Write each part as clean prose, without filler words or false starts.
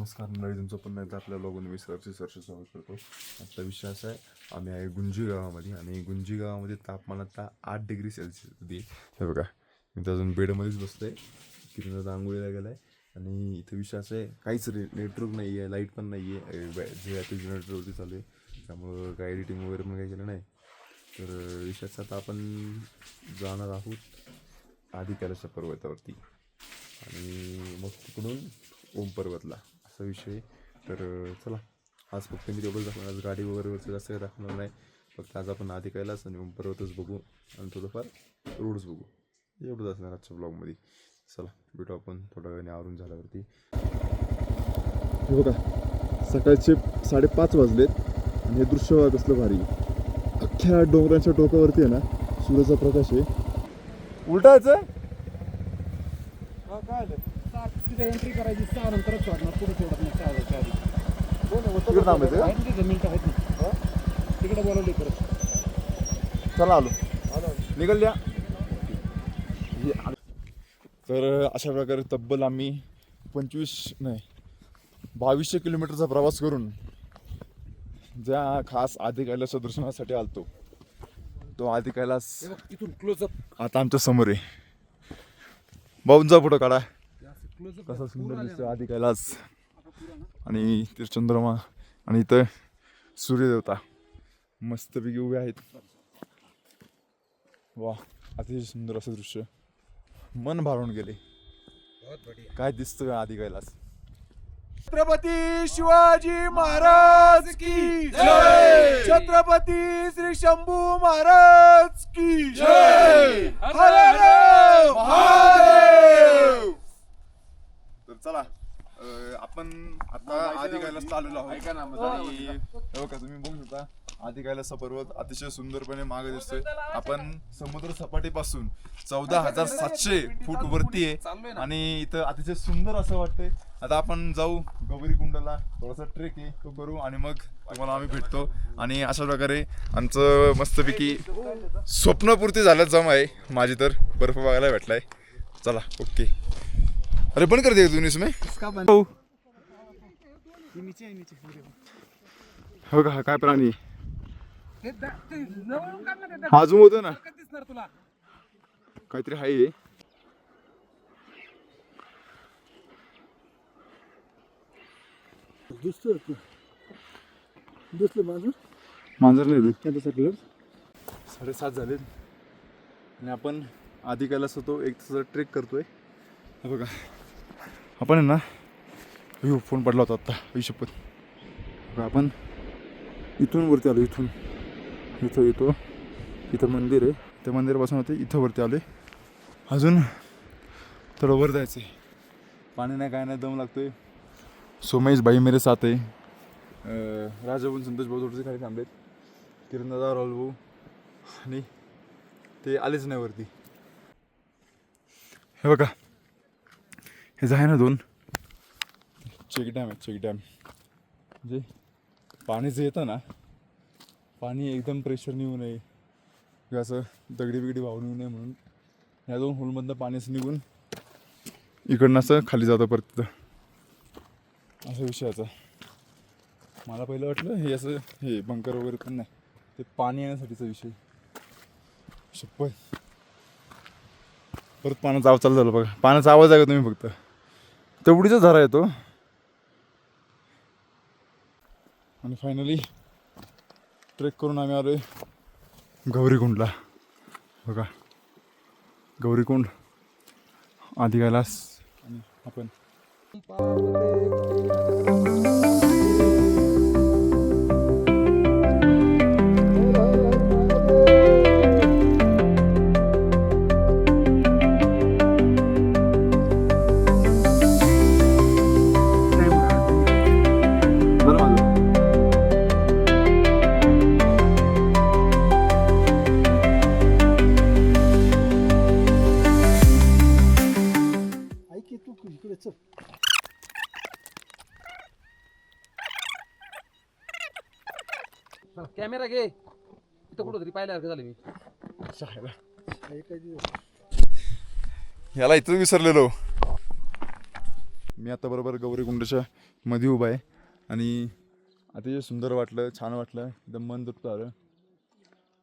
नमस्कार मंडळी, तुमचं पुन्हा एकदा आपल्या ब्लॉगमध्ये मी सहर्ष स्वागत करतो. आजचा विषय असा आहे, आम्ही आहे गुंजी गावामध्ये आणि गुंजी गावामध्ये तापमान आता 8 डिग्री सेल्सिअस होती. हे बघा, मी तर अजून बेडमध्येच बसतो आहे. किरण आंघोळीला गेला आहे आणि इथं विषय असं आहे, काहीच नेटवर्क नाही आहे, लाईट पण नाही आहे, जे आता जनरेटरवरती चालू आहे, त्यामुळं काय एडिटिंग वगैरे पण काही केलं नाही. तर विषयाचं आता आपण जाणार आहोत आधी कैलास पर्वतावरती आणि मग तिकडून ओम पर्वतला, असा विषय. तर चला, आज फक्त मी तेवढंच दाखवणार, आज गाडी वगैरे जास्त काही दाखवणार नाही. फक्त आज आपण आधी कैलास आणि ओम पर्वतच बघू आणि थोडंफार रोड्स बघू, एवढंच असणार आजच्या ब्लॉगमध्ये. चला भेटू आपण थोड्या वेळाने आवरून झाल्यावरती. हे बघा, सकाळचे 5:30 वाजलेत आणि हे दृश्य कसलं भारी. अख्ख्या डोंगरांच्या टोकावरती आहे ना सूर्याचा प्रकाश आहे. उलटायचं काय एंट्री करायची 6 नंतरच सोडणार, पुढे सोडत नाही. 6 आधी तिकडे थांबायचं का? आहेत मिनिटं आहेत ना, तिकडे बोलवली परत. चला आलो निघाल द्या. तर अशा प्रकारे तब्बल आम्ही 2200 किलोमीटरचा प्रवास करून ज्या खास आदी कैलासच्या दर्शनासाठी आलतो, तो आदी कैलास इथून क्लोजअप आता आमच्या समोर आहे. बाबूंचा फोटो काढा, कसा सुंदर दिसतो आदी कैलास आणि ते चंद्रमा आणि इथं सूर्यदेवता मस्तपैकी उभे आहेत. वा, अतिशय सुंदर असं दृश्य, मन भारून गेले. काय दिसतोय आदी कैलास. छत्रपती शिवाजी महाराज की जय. छत्रपती श्री शंभू महाराज की जय. हर हर महादेव. तर चला, आपण आता आदी कैलास चाललेलो आहोत. ऐका ना, बघा तुम्ही बघू शकता आदी कैलासचा पर्वत अतिशय सुंदरपणे मागे दिसतोय. आपण समुद्र सपाटीपासून 14,700 फूट वरती आहे आणि इथं अतिशय सुंदर असं वाटतंय. आता आपण जाऊ गौरीकुंडला, थोडासा ट्रेक आहे तो करू आणि मग तुम्हाला आम्ही भेटतो. आणि अशा प्रकारे आमचं मस्तपैकी स्वप्नपूर्ती झाल्याच जमा आहे माझी, तर बर्फ बघायला भेटलाय. चला ओके. अरे बंद कर दे तू इसमें. हो का, काय प्राणी हा झूम होतो ना, काहीतरी आहे. मांजर नाही 7:30 झालेत आणि आपण आदी कैलास होतो एक तासाचा ट्रेक करतोय. हे बघा, आपण आहे ना, फोन पडला होता आत्ता, हिशोबत. आपण इथून वरती आलो, इथं येतो, इथं मंदिर आहे, त्या मंदिरापासून होते इथं वरती आले. अजून थोडं वर जायचं आहे, पाणी नाही काय नाही, दम लागतोय. सोमेश भाई मेरे साथ आहे, राजाभाऊ संतोष भाऊ थोडेसे खाली थांबलेत, किरण दादा, राहुल भाऊ आणि ते आलेच नाही वरती. हे बघा, हे जे आहे ना 2 चेक डॅम आहे. चेक डॅम म्हणजे पाणी जे येतं ना, पाणी एकदम प्रेशर येऊ नये किंवा असं दगडी बिगडी वाहून येऊ नये म्हणून ह्या 2 होलमधनं पाणी असं निघून इकडनं असं खाली जातं परत तिथं, असा विषयाचा. मला पहिलं वाटलं हे असं हे बंकर वगैरे पण नाही, ते पाणी येण्यासाठीचा विषय. शपथ, परत पाण्याचा आवाज चालू झाला बघा. पाण्याचा आवाज आहे का तुम्ही फक्त, तेवढीच झरा येतो. आणि फायनली ट्रेक करून आम्ही आलोय गौरीकुंडला. बघा, गौरीकुंड, आदी कैलास आणि आपण कॅमेरा घे, इथं कुठं तरी पाहिल्यासारखं झालं मी. याला इथं विसरलेलो. मी आता बरोबर गौरीकुंडाच्या मध्ये उभा आहे आणि अतिशय सुंदर वाटलं, छान वाटलं, एकदम मन तृप्त झालं.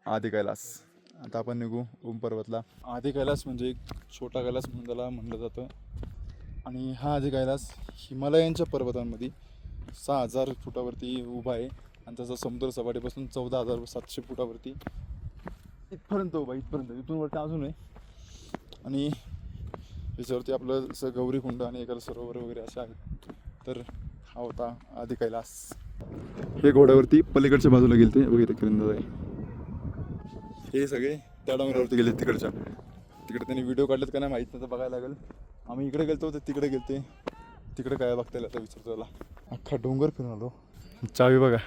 आदी कैलास. आता आपण निघू ओम पर्वतला. आदी कैलास म्हणजे एक छोटा कैलास म्हणून त्याला म्हणलं जातं आणि हा आदी कैलास हिमालयांच्या पर्वतांमध्ये 6,000 फुटावरती उभा आहे आणि त्याचा समुद्र सपाटीपासून 14,700 फुटावरती इथपर्यंत उभा, इथपर्यंत. इथून वरती अजून आहे आणि याच्यावरती आपलं जसं गौरीकुंड आणि एखादं सरोवर वगैरे असे आहेत. तर हा होता आदी कैलास. हे घोड्यावरती पलीकडच्या बाजूला गेलते बघ, इथे किरंदाज आहे. हे सगळे त्या डोंगरावरती गेले तिकडच्या. तिकडे त्यांनी व्हिडिओ काढलेत का नाही माहीत नाही, तर बघायला लागेल. आम्ही इकडे गेलतो तर तिकडे गेलते. तिकडे काय बघता येईल आता विचारतो त्याला. अख्खा डोंगर फिरून आलो. चावी बघा,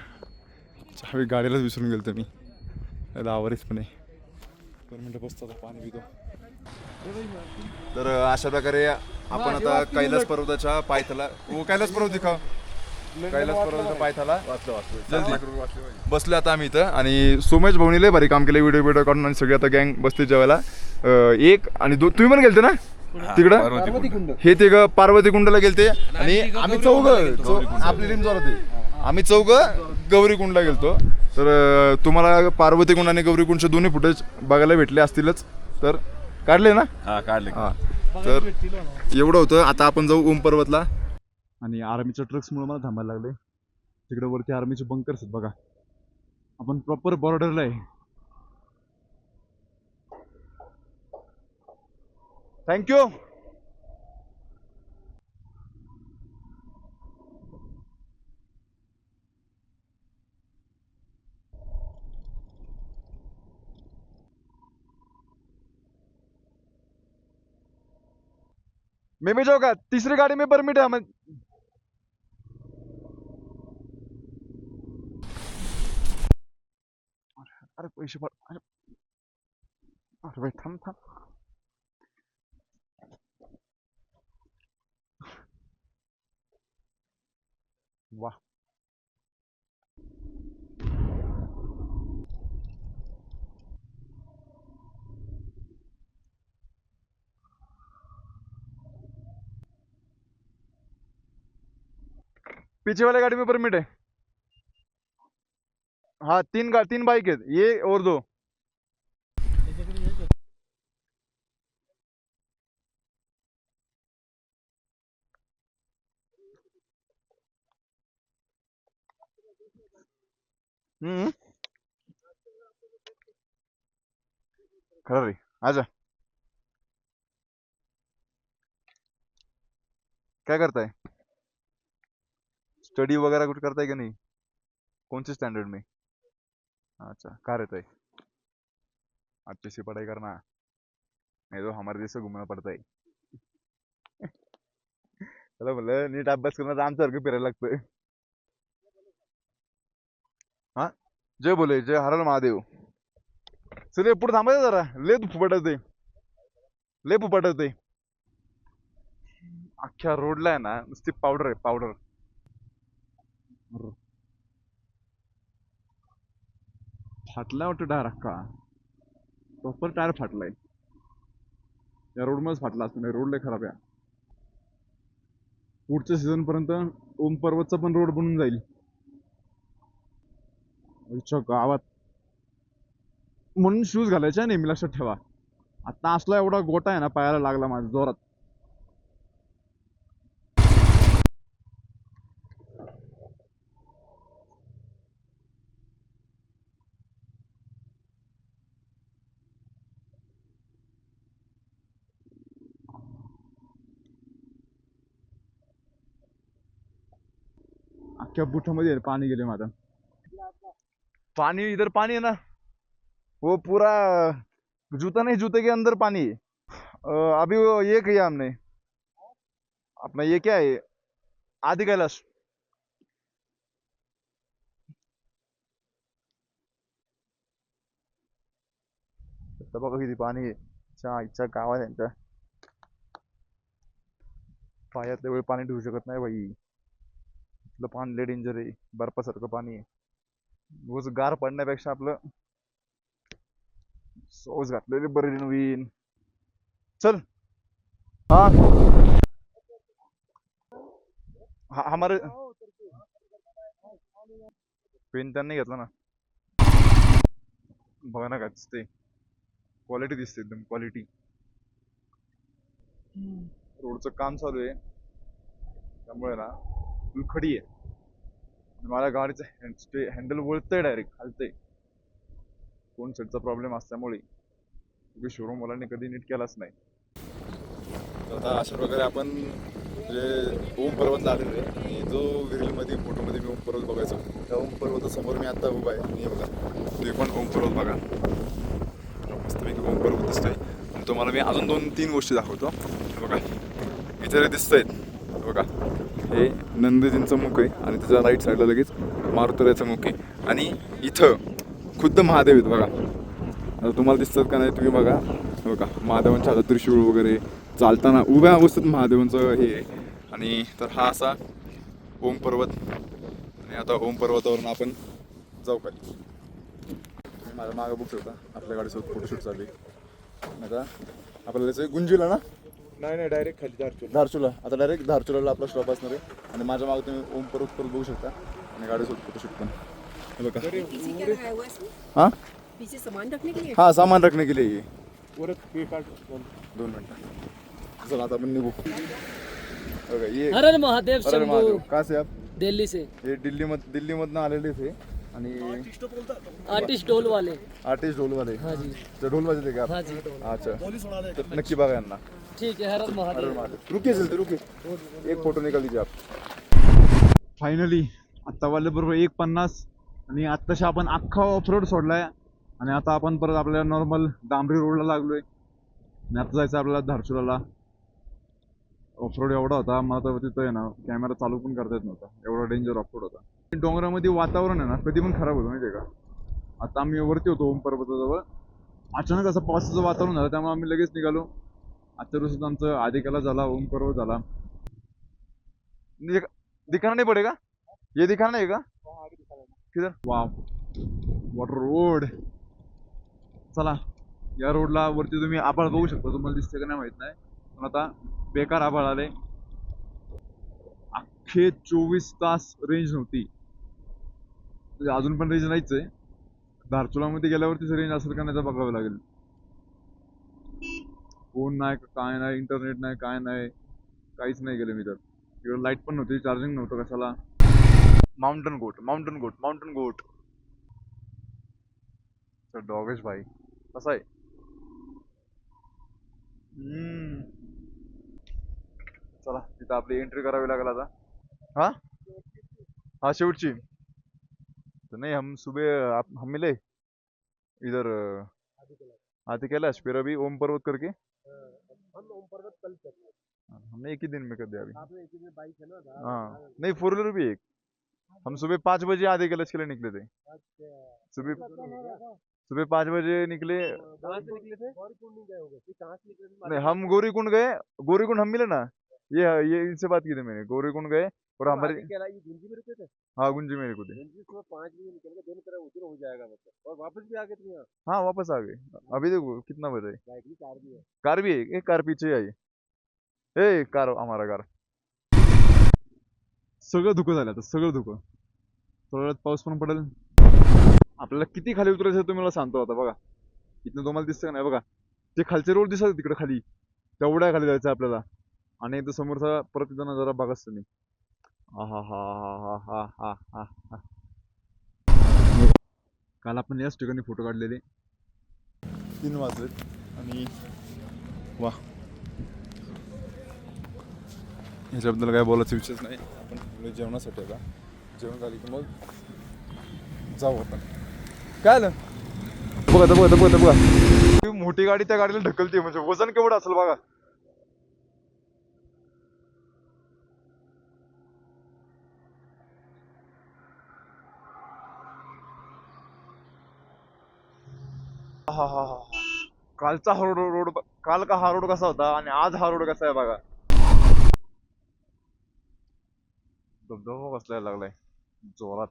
चावी गाडीलाच विसरून गेलतो मी. त्याला आवरीच पण आहे. 2 मिनटं बसतो, आता पाणी पितो. तर अशा प्रकारे आपण आता कैलास पर्वताच्या पायथ्याला कैलास पर्वत दिखाव कैलास पर्वताच्या पायथ्याला बसले आता आम्ही इथं. आणि सोमेश भाऊनी लय भारी काम केलं, व्हिडिओ काढून. आणि सगळे आता गँग बसते जेवायला. 1 आणि 2 तुम्ही पण गेलते ना तिकडं? हे ते पार्वती कुंडला गेलते आणि आम्ही आपली टीम जोरात आहे. आम्ही 4 गौरी कुंडला गेलतो. तर तुम्हाला पार्वती कुंड आणि गौरी कुंडचे दोन्ही फुटेज बघायला भेटले असतीलच, तर काढले ना? हा काढले. हा, तर एवढं होतं. आता आपण जाऊ ओम पर्वतला. आणि आर्मीच्या ट्रक्समुळे मला थांबायला लागले. तिकडे वरती आर्मीचे बंकर्स आहेत बघा. आपण प्रॉपर बॉर्डरला आहे. थँक्यू. मैं भी जाऊंगा. तीसरी गाड़ी में परमिट है हमें. अरे पैसे पड. अरे भाई थांब थांब. वाह, पीछे वाले गाड़ी में परमिट है. हाँ, 3 बाइक है, ये और 2. खरा रे, आजा. क्या करता है? स्टडी वगैरह कुछ करता है कि नहीं? कौन से स्टैंडर्ड में? अच्छा, कहाँ रहता है? अच्छी सी पढ़ाई करना, नहीं तो हमारे जैसे घूमना पड़ता है. चला म्हणलं नीट अभ्यास करणं, आमच्यासारखं फिरायला लागतं. हा, जय बोले, जय हर हर महादेव. चल पुढे थांबायचं जरा, लय फुपटते, लय फुपटते. अख्ख्या रोडला आहे ना नुसती पावडर आहे, पावडर. फाटला वाटतं टायर, अख्खा प्रॉपर टायर फाटलाय. या रोड मध्येच फाटला असतो, रोड लय खराब आहे. पुढच्या सीझन पर्यंत ओम पर्वतचा पण रोड बनून जाईल. गावात म्हणून शूज घालायचे नेहमी, लक्षात ठेवा. आता असला एवढा गोटा आहे ना पायाला लागला माझ्या जोरात. अख्ख्या बुटामध्ये पाणी गेले माझं. पानी इधर पानी है ना, वो पूरा जूता नहीं, जूते के अंदर पानी है. अभी वो ये किया हमने अपना, ये क्या है, आदि कैलाश. बघा किती पाणी आहे. इच्छा गावात यांच्या पायातल्या वेळ पाणी ठेवू शकत नाही बाई. इथलं पाणी लय डेंजर आहे, बर्फासारखं पाणी आहे. रोज गार पडण्यापेक्षा आपलं सॉक्स घातलेले बरे नवीन. चल. हाँ, हमारे पेन त्यांनी घेतला ना. बघा ना काय दिसते, क्वालिटी दिसते एकदम क्वालिटी. रोडचं काम चालू आहे त्यामुळे ना फुल खडी आहे. आणि मला गाडीचं हँडल वळतंय, डायरेक्ट हलतंय. कोण सेटचा प्रॉब्लेम असल्यामुळे शोरूम वाल्यांनी कधी नीट केलाच नाही. तर आता अशा प्रकारे आपण म्हणजे ओम पर्वतला आलेलो आहे. आणि जो रीलमध्ये फोटोमध्ये मी ओम पर्वत बघायचो, त्या ओम पर्वतासमोर मी आता उभा आहे. आणि हे बघा, ते पण ओम पर्वत बघा, मस्तपैकी ओम पर्वत दिसतोय. आणि तुम्हाला मी अजून 2-3 गोष्टी दाखवतो. बघा इथे दिसत आहेत बघा, हे नंदजींचं मुख आहे आणि त्याच्या राईट साईडला लगेच मारुतीचं मुख आहे. आणि इथं खुद्द महादेव आहेत बघा. आता तुम्हाला दिसतात का नाही तुम्ही बघा. बघा महादेवांच्या हातात त्रिशूळ वगैरे, चालताना उभ्या अवस्थेत महादेवांचं हे आहे. आणि तर हा असा ओम पर्वत. आणि आता ओम पर्वतावरून आपण जाऊ खाली. तुम्ही माझ्या मागं बघू शकता आपल्या गाडीसोबत फोटोशूट चालू आहे. आता आपल्याला जायचं गुंजीला ना, नाही डायरेक्ट खाली धारचूला. आता डायरेक्ट धारचूला आपला स्टॉप असणार आहे. आणि माझ्या मागे तुम्ही ओम पर्वत बघू शकता आणि गाडीसोबत फोटोशूट पण. हे बघा पीछे क्या लगाया हुआ है इसमें? हां पीछे सामान रखने के लिए? हां, सामान रखने के लिए ये. वरच पे काढ. 2 मिनटं. चला आता आपण निघू. बघा ये हर हर महादेव अरे शंभू. महादेव. का से आप? दिल्ली से हे दिल्लीमधनं आलेले थे. आणि आर्टिस्ट ढोल वाले. आर्टिस्ट ढोलवाले. हाँ जी, तर ढोल वाजले का आप? हाँ जी. अच्छा, तर नक्की बघा यांना. ठीक है, हर हर अरे महादेव. महादेव. रुकिए चलते रुकिए, एक फोटो निकाल दीजिए आप. फायनली आत्ता वाले बरोबर 1:50. आणि आत्ताशी आपण अख्खा ऑफ रोड सोडलाय. आणि आता आपण परत आपल्या नॉर्मल डांबरी रोडला लागलोय. आणि आता जायचं आपल्याला धारचुलाला. ऑफ रोड एवढा होता, मला तर तिथं आहे ना कॅमेरा चालू पण करता येत नव्हता, एवढा डेंजर ऑफ रोड होता. डोंगरामध्ये वातावरण आहे ना कधी पण खराब होतं माहिती आहे का. आता आम्ही वरती होतो ओम पर्वताजवळ, अचानक असं पावसाचं वातावरण झालं, त्यामुळे आम्ही लगेच निघालो. आजच्या दिवसात आमचं आदिकाला झाला, ओम पर्वत झाला. दिखाना नाही पडेगा, ये दिखाना नाही का किधर. Wow, water road. चला, या रोडला वरती तुम्ही आभाळ बघू शकता, तुम्हाला दिसते का नाही माहित नाही, पण आता बेकार आभाळ आले. अख्खे 24 तास रेंज नव्हती, म्हणजे अजून पण रेंज नाहीच आहे. धारचुलामध्ये गेल्यावरतीच रेंज असेल का नाही तर बघावं लागेल. फोन नाही, काय नाही, इंटरनेट नाही, काय नाही, काहीच नाही गेलं मी तर. इकडे लाईट पण नव्हती, चार्जिंग नव्हतं कशाला. माउंटन गोट, माउंटन गोट, माउंटन गोट. डॉगेश भाई कसा आहे. चला तिथं आपली एंट्री करावी लागेल आता. हाँ हाँ, शेवटची. तो नहीं, हम सुबह हम मिले इधर आते कैलाश, फिर अभी ओम पर्वत करके. हम ओम पर्वत कल चलेंगे. हमने एक ही दिन में कर दिया अभी. आपने एक दिन बाइक है ना. हाँ नहीं, 4 व्हीलर भी एक. हम सुबह 5 बजे आधे कैलाश के लिए निकले थे. सुबह 5 बजे निकले. कहाँ से निकले थे? गौरीकुंड नहीं गए होंगे. कहाँ से निकले थे? नहीं, हम गौरीकुंड गए. गौरीकुंड हम मिले ना, ये इनसे बात की थी मैंने. गौरीकुंड गए और हमारे ये गुंजी में रुके थे. हाँ गुंजी मेरे को थी. गुंजी सुबह 5 बजे निकल के दोनों तरफ उधर हो जाएगा मतलब, और वापस भी आ गए थे यहाँ. हाँ वापस आ गए. अभी देखो कितना बज रहा है. बाइक भी कार भी है. कार भी है, एक कार पीछे आई. ए कार, हमारा कार. सगळं धुकं झालं आता, सगळं धुकं. थोड्या वेळात पाऊस पण पडेल. आपल्याला किती खाली उतरायचं तुम्ही मला सांगतो आता. बघा इथनं तुम्हाला दिसतं का नाही, बघा ते खालचे रोड दिसत तिकडे खाली, तेवढ्या खाली जायचं आपल्याला. आणि इथं समोरचा परत इथं नजारा बघाच तुम्ही. हा हा हा हा हा हा हा. काल आपण याच ठिकाणी फोटो काढलेले. 3 वाजले आणि वा, ह्याच्याबद्दल काय बोलायचं विषयच नाही. आपण जेवणासाठी आता जेवण झाली की मग जाऊ आपण. काय आलं बघा बघा बघा बघा, मोठी गाडी त्या गाडीला ढकलते, म्हणजे वजन केवढं असेल बघा. हा हा हा, कालचा हा रोड, काल का हा रोड कसा होता आणि आज हा रोड कसा आहे बघा. धबधबा बसलायला लागलाय जोरात.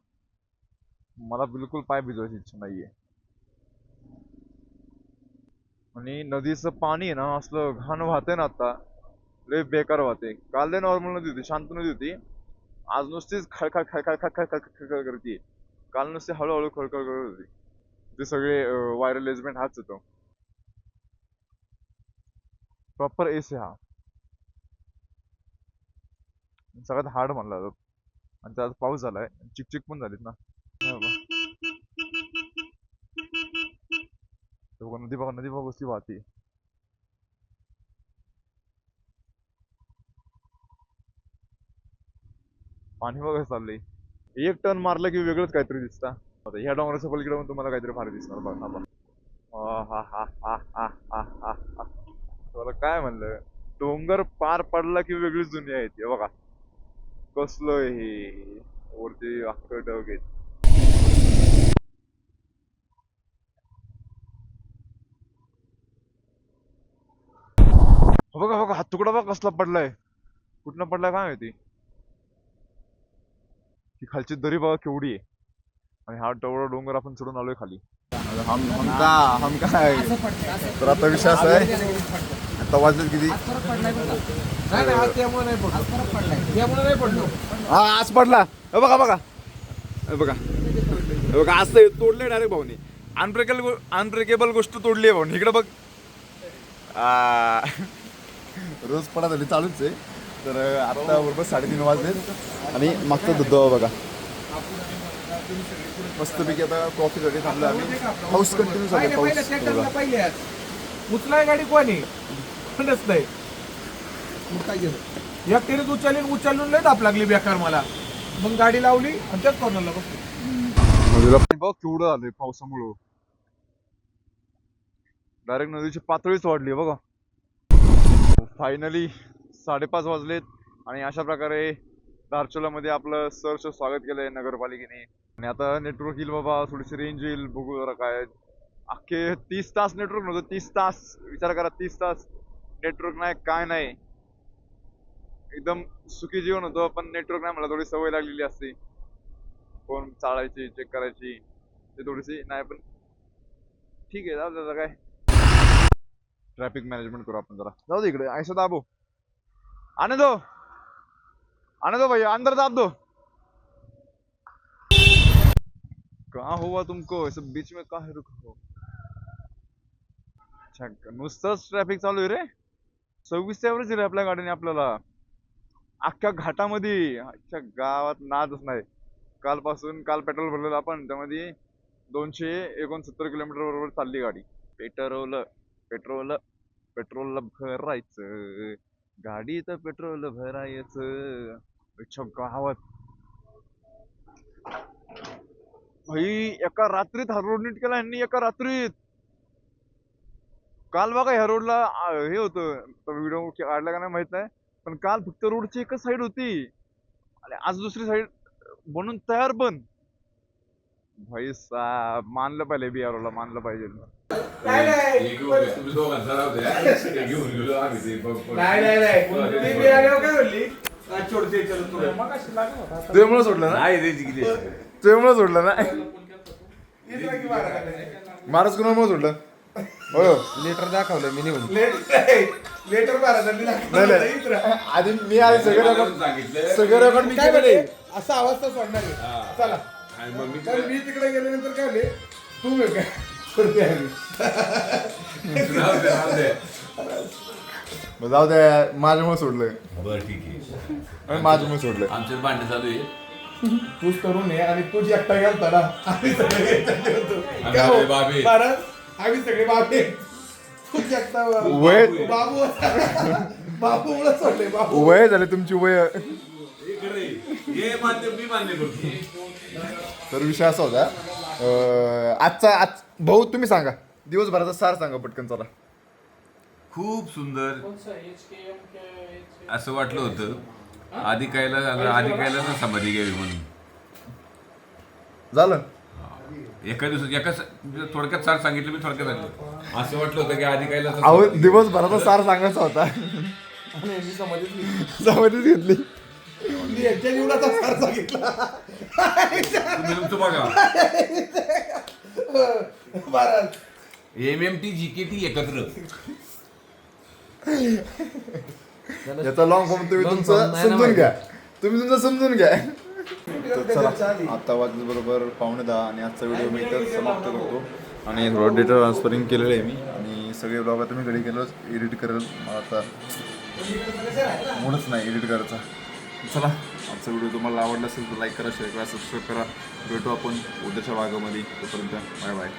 मला बिलकुल पाय भिजवायची इच्छा नाहीये. आणि नदीचं पाणी आहे ना असलं घाण वाहते ना आता, लय बेकार वाहते. काल लय नॉर्मल नदी होती, शांत नदी होती. आज नुसतीच खळखळ खळखळ खळखळ खळखळ करते. काल नुसते हळूहळू खळखळ करत होती. ते सगळे व्हायरल एलिमेंट हाच होतो. प्रॉपर एस आहे हा. सगळ्यात हार्ड म्हणला जातो. आणि त्यात पाऊस झालाय, चिकचिक पण झालीत ना. नदी बघा कशी वाहते. पाणी बघा चाललंय. एक टर्न मारलं की वेगळंच काहीतरी दिसतं. आता ह्या डोंगराच्या पलीकडे पण तुम्हाला काहीतरी भारी दिसणार बघा. तुम्हाला काय म्हणलं, डोंगर पार पडला की वेगळीच दुनिया येते बघा. कसलं हे वरती अख्खं ढग आहेत. बघा बघा, हा तुकडा बघा कसला पडलाय. कुठनं पडलाय काय माहिती. ही खालची दरी बघा केवढी आहे. आणि हा तेवढा डोंगर आपण चढून आलोय खाली. हम काय तर आता विषय असा आहे, आता वाजलेत किती. हा आज पडला. बघा बघा बघा बघा, असं तोडले डायरेक्ट भाऊनी. अनब्रेकेबल गोष्ट तोडली आहे भाऊनी. इकडे बघ. रोज पडा झाली चालूच आहे. तर आता बरोबर 3:30 वाजलेत आणि मागचा धबधबा बघा. मस्तपैकी आता कॉफीसाठी थांबलो आम्ही. पाऊस कंटिन्यू चालू आहे. पाऊस उचलाय गाडी कोणी कोणच नाही. एकटीनेच उचलून लय ताप लागली बेकार मला. मग गाडी लावली आणि त्याच कॉर्नरला बसलो. बघ केवढं झालंय पावसामुळं. डायरेक्ट नदीची पातळीच वाढली बघा. फायनली 5:30 वाजलेत आणि अशा प्रकारे धारचुलामध्ये आपलं सरचं स्वागत केलंय नगरपालिकेने. आणि आता नेटवर्क येईल बाबा, थोडीशी रेंज येईल. बघू जरा काय. अख्खे 30 तास नेटवर्क नव्हतं. 30 तास विचार करा. 30 तास नेटवर्क नाही, काय नाही. एकदम सुखी जीवन होतं. पण नेटवर्क नाही, मला थोडी सवय लागलेली असते फोन चाळायची, चेक करायची. ते थोडीशी नाही, पण ठीक आहे. जाऊ दे काय. ट्रॅफिक मॅनेजमेंट करू आपण जरा. जाऊ दे इकडे. ऐसा दाबो आने दो भैया, अंदर दाब दो. कहाँ हुआ तुमको, ऐसे बीच में काहे रुके हो. अच्छा, नुसतंच ट्रॅफिक चालू आहे रे. 26 एव्हरेज रे आपल्या गाडीने आपल्याला अख्ख्या घाटामध्ये. अच्छा, गावात नादच नाही. काल पेट्रोल भरलेलं आपण. त्यामध्ये 269 किलोमीटर बरोबर चालली गाडी. पेट्रोल भरायचं गाडीत, पेट्रोल भरायचं. अच्छा, गावात भाई एका रात्रीत हा रोड नीट केला यांनी. एका रात्रीत. काल बघा ह्या रोडला हे होतं, व्हिडिओ काढला का नाही माहित नाही, पण काल फक्त रोडची एकच साईड होती आणि आज दुसरी साईड बनून तयार. पण भाई साहेब मानलं पाहिजे, बिहारला मानलं पाहिजे. तुझ्यामुळे सोडलं ना. तुझ्यामुळे सोडलं ना. महाराज कुणामुळे सोडलं. हो लेटर दाखवलं मी नेऊन. लेटर नाही आधी मी आधी सगळं रेकॉर्ड मी केलं. असा आवाज तर सोडणार आहे. चला मी तिकडे गेल्यानंतर काय आले तू काय जाऊ दे. माझ्यामुळे सोडलंय. बरं ठीक आहे. माझ्यामुळे सोडलंय. आमचं भांडण चालू आहे. तूच तरुण आहे आणि तूच एकटा गेलता ना. आम्ही सगळे बाबे. तूच एकटा वय बाबू मुळे सोडले. बाबू वय झाले तुमची वय. हे मी मान्य करतो. तर विषय असा होता आजचा भाऊ तुम्ही सांगा दिवसभराचा सार सांगा पटकन. चला. खूप सुंदर असं वाटलं होतं. आधी कायला ना समाधी घ्यावी म्हणून झालं. एका दिवसात थोडक्यात सार सांगितलं मी. थोडक्यात सांगितलं. असं वाटलं होतं की आधी कायला अहो दिवसभराचा सार सांगायचा होता. समाधीच घेतली. यांच्या जीवनाचा सार सांगितला. तुमचं बघा. MMT GKT एकत्र. याचा लॉंग फॉर्म तुम्ही तुमचं समजून घ्या. तुम्ही तुमचं समजून घ्या. तर चला आता वाजले बरोबर 9:15 आणि आजचा व्हिडिओ मी इथं समाप्त करतो. आणि थोडं डेटा ट्रान्सफरिंग केलेलं आहे मी आणि सगळे ब्लॉग आता मी घरी गेलोच एडिट करेल. मला आता मूडच नाही एडिट करायचा. चला आजचा व्हिडिओ तुम्हाला आवडला असेल तर लाईक करा, शेअर करा, सबस्क्राईब करा. भेटू आपण उद्याच्या भागामध्ये. तोपर्यंत बाय बाय.